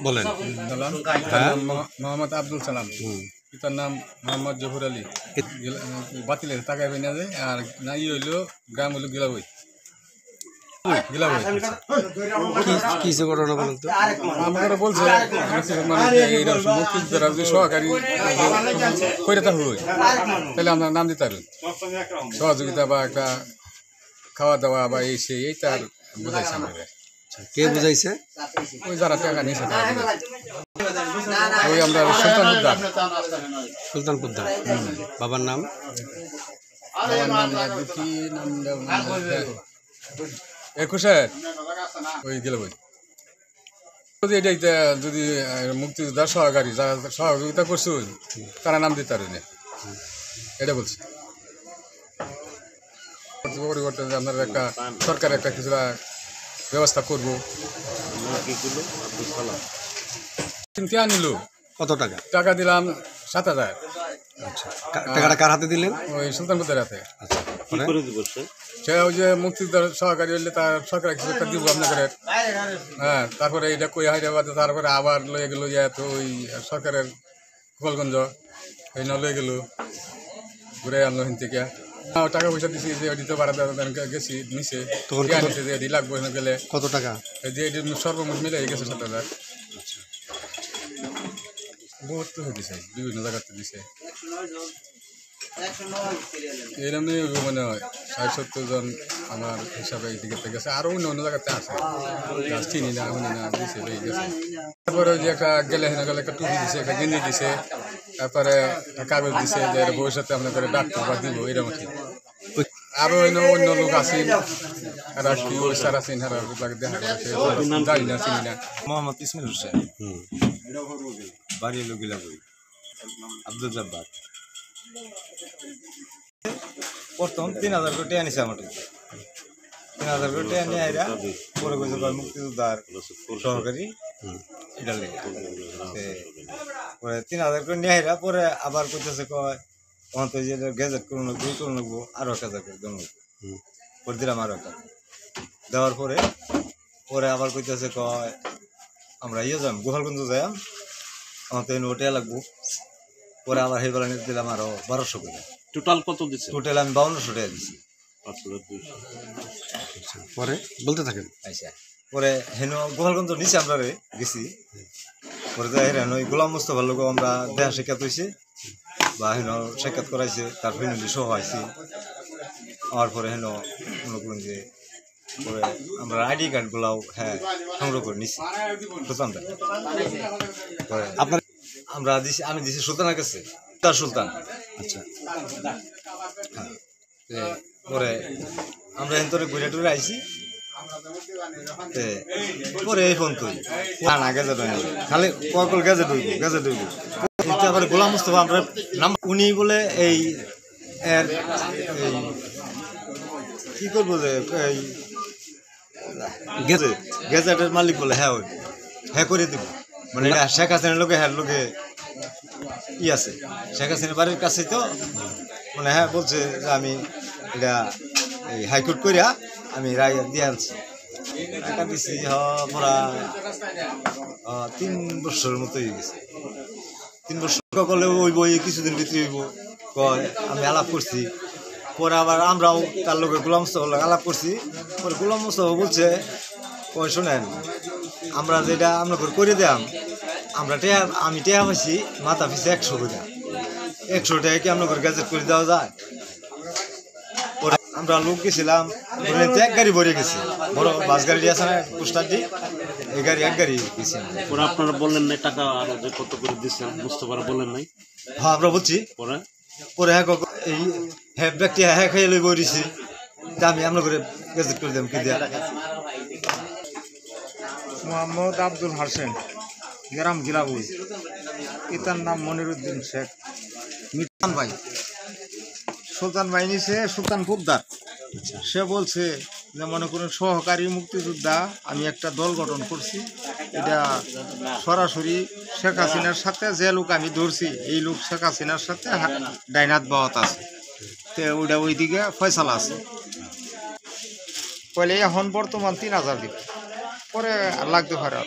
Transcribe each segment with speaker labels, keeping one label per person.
Speaker 1: বলেন।
Speaker 2: হ্যাঁ, মোহাম্মদ আব্দুল সালাম, পিতার নাম মোহাম্মদ জহুর আলী। বাতিলের টাকা বেনা যায় আর নাই হইলো গ্রাম হইলো গিলাবই।
Speaker 1: কিছু ঘটনা বলেন তো।
Speaker 2: আমাকে বলছে মুক্তিযোদ্ধারা যদি সহকারী করে তা হই তাহলে আমরা নাম দিতে পারি, সহযোগিতা বা একটা খাওয়া দাওয়া বা এই সেই এই তার বুঝাইছে আমাদের।
Speaker 1: কে বুঝাইছে?
Speaker 2: ওই যারা টাকা নিয়েছে ওই আমরা
Speaker 1: সুলতান পোদ্দার। বাবার নাম
Speaker 2: কি নাম একুশে ওই গেল বই। এটাই যদি মুক্তিযোদ্ধার সহকারী যারা সহযোগিতা করছে তারা নাম দিতে পারেনি, এটা বলছে। পরিবর্তন আপনার একটা সরকার একটা কিছুটা ব্যবস্থা করবো। কিনতে আনিল।
Speaker 1: কত টাকা?
Speaker 2: টাকা দিলাম 7,000।
Speaker 1: আচ্ছা, টাকাটা কার হাতে দিলেন?
Speaker 2: ওই সুলতান পোদ্দার হাতে।
Speaker 1: আচ্ছা,
Speaker 2: সে ওই যে মুক্তিযোদ্ধার সহকারী হইলে তার সরকার কিছু একটা দিব আপনাদের। হ্যাঁ, তারপরে এটা কই হায়দ্রাবাদে, তারপরে আবার লয়ে গেল তো ওই সরকারের গোপালগঞ্জ এই লয়ে গেল ঘুরে আনলো হিন থেকে। টাকা পয়সা দিছি যে দিতে পারা গেছি নিচে নিচে যে এটি লাগবো গেলে।
Speaker 1: কত টাকা?
Speaker 2: যে এটি সর্বমোট মিলে গেছে 7,000। বহুত তো হয়ে দিছে, বিভিন্ন জায়গাতে দিছে। এরকম মনে হয় 60-70 জন আমার হিসাবে এই দিকে গেছে, আরো অন্য অন্য জায়গাতে আছে চিনি না শুনি না দিছে গেছে। তারপরে ওই যে একটা গেলে হেনা গেলে একটা টুপি দিছে, একটা গেঞ্জি দিছে, তারপরে কাগজ দিছে যে ভবিষ্যতে আপনাদের ডাক্তার বা দিব এরকম কি। আরো অন্য লোক আছেন আর কি ওই স্যার আছেন দেখা জানি না চিনি না।
Speaker 3: মোহাম্মদ ইসমাইল হোসেন, বাড়ি হলো গিলাবই। আব্দুল জব্বার প্রথম 3,000 কোটি আনিছে আমার, 3,000 কোটি আনি আইরা পরে কইছে মুক্তিযোদ্ধার সহকারী এটা লেগে পরে 3,000 কোটি নিয়ে আইরা পরে আবার কইতেছে কয় অন্ত যে গেজেট করুন লাগবো আরো 1,000 করে দেবো। করে দিলাম আরো 1,000 দেওয়ার পরে পরে আবার কইতেছে কয় আমরা যাম গোপালগঞ্জ যাইম, আমার তো ওটা লাগবো। পরে আবার সেইবেলা নিয়ে দিলাম আরো 1,200 করে।
Speaker 4: টোটাল কত দিচ্ছে?
Speaker 3: টোটাল আমি 5200 টাকা দিচ্ছি।
Speaker 1: পরে বলতে থাকেন।
Speaker 3: আচ্ছা, পরে হেন গোপালগঞ্জ নিচে আমরা গেছি। পরে যাই হেন ওই গোলাম মোস্তফার লোক আমরা দেহা সাক্ষাৎ হয়েছে বা হেন সাক্ষাৎ করাইছে, তার ফ্যামিলি সহ আইছি। আমার পরে হেন মনে করুন যে পরে আমরা আইডি কার্ডগুলাও হ্যাঁ সংগ্রহ করে নিচ্ছি সুলতানটা। পরে
Speaker 1: আপনার
Speaker 3: আমরা দিছি, আমি দিছি সুলতানের কাছে, তার সুলতান।
Speaker 1: আচ্ছা,
Speaker 3: হ্যাঁ, পরে আমরা এখান থেকে ঘুরে টুরে আইছি। পরে এই ফোন তুই না গেজেট হয়নি, খালি কল গেজেট হইব। তারপরে গোলাম মুস্তফা আমরা নাম উনি বলে এই এর কি করবো যে এই গেজেটের মালিক বলে হ্যাঁ ওই হ্যাঁ করে দিব। মানে এটা শেখ হাসিনার লোকে হ্যাঁ লোকে ই আছে, শেখ হাসিনার বাড়ির কাছে তো মানে হ্যাঁ বলছে যে আমি এটা এই হাইকোর্ট করিয়া আমি রায় দিয়ে আনছি। টাকা দিচ্ছি পুরা 3 বছরের মতো হয়ে গেছে। 3 বছর করলে ওই বই কিছুদিন ভিতরে হইব কয় আমি আলাপ করছি। পরে আবার আমরাও তার লোকের গোলাম মুস্তফার লোক আলাপ করছি। পরে গোলাম মুস্তফা বলছে কয় শোনেন আমরা যেটা আমরা করে দিলাম আমরা আমি টেয়া পাইছি মাথা পিছিয়ে 100 করে, 100 টাকা কি আপনার গ্যাজেট করে দেওয়া যায়? পরে আমরা লোক গেছিলাম, এক গাড়ি ভরে গেছি, বড় বাস গাড়ি আছে না পোস্টার দিয়ে, এই গাড়ি এক গাড়ি গেছি।
Speaker 4: পরে আপনারা বললেন নাই টাকা আরো যে কত করে দিচ্ছেন, মুস্তফারা বলেন নাই?
Speaker 3: হ্যাঁ আমরা বলছি। পরে এই হ্যাঁ ব্যক্তি হ্যাঁ খাইয়ে লই বইছি আমি আমরা করে গ্যাজেট করে দিলাম কি দিয়া।
Speaker 5: মোহাম্মদ আব্দুল হাসেন, গ্রাম গিলাবই, পিতার নাম মনিরুদ্দিন শেখ। সুলতান ভাই নিছে সুলতান পোদ্দার। সে বলছে যে মনে করুন সহকারী মুক্তিযোদ্ধা আমি একটা দল গঠন করছি, এটা সরাসরি শেখ হাসিনার সাথে যে লোক আমি ধরছি এই লোক শেখ হাসিনার সাথে ডাইনাত বাওয়াত আছে, তো ওইটা ওইদিকে ফয়সালা আছে। পরে এখন বর্তমান 3,000 দিবে, পরে লাগতে পারে।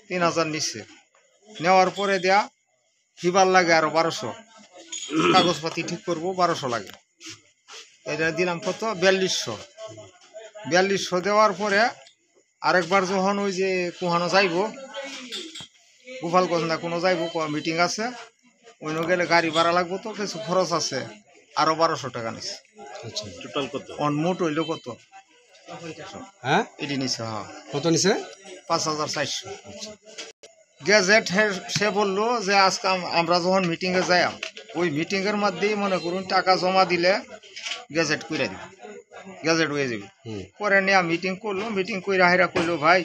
Speaker 5: 3,000 নিচ্ছে। নেওয়ার পরে দেয়া ফিবার লাগে আরো 1200, কাগজপাতি ঠিক করবো 1200 লাগে। এটা দিলাম কত, 4200 দেওয়ার পরে আরেকবার যখন ওই যে কুহানো যাইব, গোপালগঞ্জ না কোনো যাইব, মিটিং আছে, অন্য গেলে গাড়ি ভাড়া লাগবো, তো কিছু খরচ আছে, আরো 1200 টাকা নিচ্ছে।
Speaker 1: আচ্ছা,
Speaker 4: টোটাল কত?
Speaker 5: মোট হইল কত,
Speaker 1: হ্যাঁ
Speaker 5: এটি নিচ্ছে, হ্যাঁ
Speaker 1: কত নিছে?
Speaker 5: 5400। গেজেট সে বললো যে আজকে আমরা যখন মিটিংয়ে যাই, ওই মিটিংয়ের মধ্যেই মনে করুন টাকা জমা দিলে গেজেট করে দিব, গেজেট হয়ে যাবে। পরে নিয়ে মিটিং করলো, মিটিং করে হেরা কইলো ভাই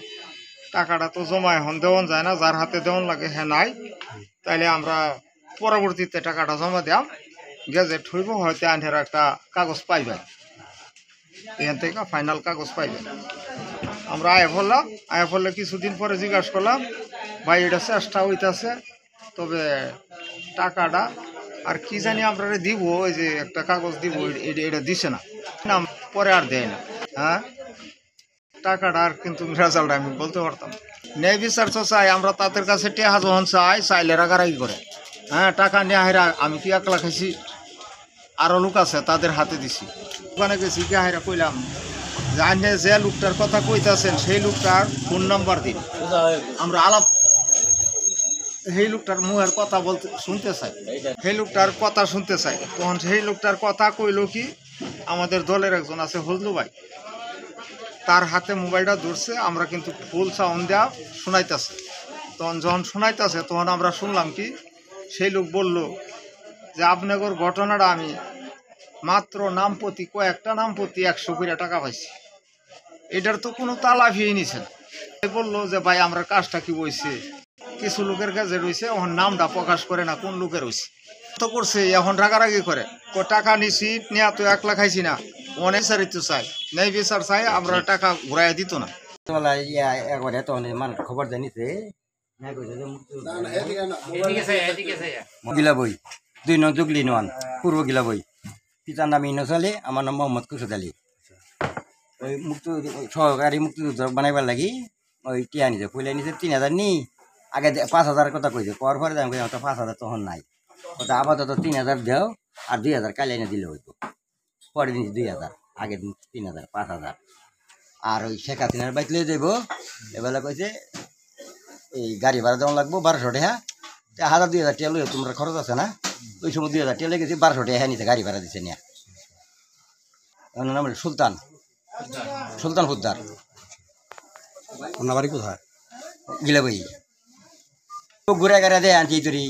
Speaker 5: টাকাটা তো জমা এখন দেওয়ান যায় না, যার হাতে দেওয়ান লাগে হ্যাঁ নাই, তাইলে আমরা পরবর্তীতে টাকাটা জমা দিলাম, গেজেট হইব, হয়তো আনহের একটা কাগজ পাইবে, এখান থেকে ফাইনাল কাগজ পাইবে। আমরা আয়া পড়লে কিছুদিন পরে জিজ্ঞাসা করলাম, ভাই এটা চেষ্টা হইতেছে, তবে টাকাটা আর কি জানি আমরা দিব, ওই যে একটা কাগজ দিব, এটা দিছে না, পরে আর দেয় না। হ্যাঁ, টাকাটা আর কিন্তু রেজাল্ট আমি বলতে পারতাম। ন্যায় বিচার তো চাই আমরা, তাদের কাছে টেহা যখন চাইলে রাগারাগি করে। হ্যাঁ, টাকা নিয়ে হেরা, আমি কি একলা খাইছি, আরও লোক আছে তাদের হাতে দিছি। ওখানে গেছি গিয়ে হেরা কইলাম যে আপনি যে লোকটার কথা কইতাছেন সেই লোকটার ফোন নাম্বার দিন, আমরা আলাপ সেই লোকটার মুখের কথা বলতে শুনতে চাই, সেই লোকটার কথা শুনতে চাই। তখন সেই লোকটার কথা কইলো কি, আমাদের দলের একজন আছে হজলু ভাই, তার হাতে মোবাইলটা ধরছে, আমরা কিন্তু ফুল সাউন্ড দেওয়া শোনাইতেছে। তখন যখন শোনাইতেছে তখন আমরা শুনলাম কি, সেই লোক বলল যে আপনাদের ঘটনাটা আমি মাত্র নামপতি, কয়েকটা নামপতি 100 করে টাকা পাইছি, এটার তো কোনো তালাফিই নিছে না। বললো যে ভাই আমরা কাজটা কি বইছে, কিছু লোকের কাছে রয়েছে, ওখান নামটা প্রকাশ করে না কোন লোকের রয়েছে, তো করছে এখন রাগারাগি করে, টাকা নিছি নেওয়া তো একলা খাইছি না, অনেক বিচারিত চাই, নেই বিচার চাই, আমরা টাকা ঘুরাইয়া দিত না।
Speaker 6: একবারে তখন মানুষ খবর জানিছে গিলা বই 2 নং জুগলি নোয়ান পূর্ব গিলা বই, পিতার নাম ইনোস আলী, আমার নাম মোহাম্মদ কুসুদ আলী। ওই সহকারী মুক্তিযুদ্ধ বানাইবার লাগি ওই টিয়া নিছে, পয়লা নিছে 3000 নি, আগে 5000 কথা কইছে, পর পরে দাম 5000 তখন নাই, ওটা আপাতত 3000 দেও, আর 2000 কালে এনে দিলে হইতো। পরে দিন 2000, আগে দিন 3000, 5000। আর ওই শেখ হাসিনার বাইক লিয়ে যাইব, এবেলা কইছে এই গাড়ি ভাড়া দেওয়া লাগবো 1200 টাকা, 1000-2000 টাকা লইও, তোমরা খরচ আছে না, ওই সময় 2000 টাকা লেগেছে, 1200 টাকা নিছে, গাড়ি ভাড়া দিছে নিয়ে। ওনার নাম সুলতান ফুদ্দার।
Speaker 1: আপনার বাড়ি কোথায়?
Speaker 6: গিলা বই ঘুরে গাড়া দেয় আনছি তুরি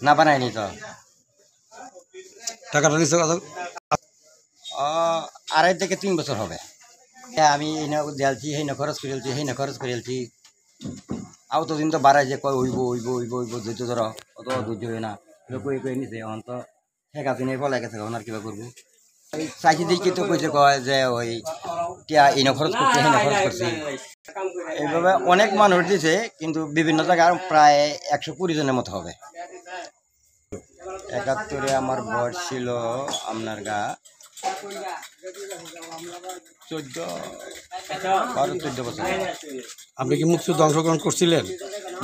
Speaker 6: না বানায়নি তো।
Speaker 1: টাকাটা নিচ্ছে কত?
Speaker 6: 2.5 থেকে 3 বছর হবে। আমি এই না দিয়েছি, সেই না খরচ করেছি, অতদিন তো বাড়াই যে কয় হইব ধৈর্য ধরো, অত ধৈর্য হয় না, কই নিছে। এখন তো শেখ হাসিনা বলে গেছে, এখন আর কিবা করবো। চাইছি দিকে তো কইছে কয় যে ওই টিয়া এই না খরচ করছে, সেই না খরচ করছি, এইভাবে অনেক মানুষ দিছে, কিন্তু বিভিন্ন জায়গায় প্রায় 120 জনের মতো হবে। 71-এ আমার বয়স ছিল আপনার 12-14 বছর।
Speaker 1: আপনি কি মুক্তিযুদ্ধ অংশগ্রহণ করছিলেন?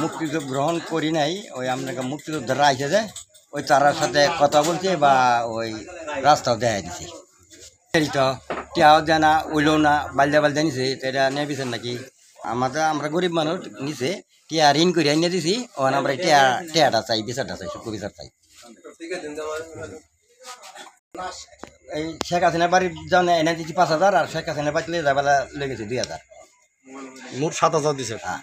Speaker 6: মুক্তিযুদ্ধ গ্রহণ করি নাই, ওই আপনাকে মুক্তিযোদ্ধারা আইসে যে ওই তারার সাথে কথা বলছে বা ওই রাস্তাও দেখাই দিছে। তো টিয়াও দেয় না, ওইলেও না, বালদা নিছে, এটা নিয়ে দিচ্ছেন নাকি? আমরা গরিব মানুষ নিচে টিয়া ঋণ করে এনে দিছি, ওখানে আমরা টিয়াটা চাই, বিচারটা চাই, সূক্ষ্ম বিচার চাই। এই শেখ হাসিনার বাড়ির জন্য এনে দিচ্ছি 5000, আর শেখ হাসিনার বাড়িতে যাবেলা লেগেছে 2000।
Speaker 1: মোট 7000 দিছে।
Speaker 6: হ্যাঁ।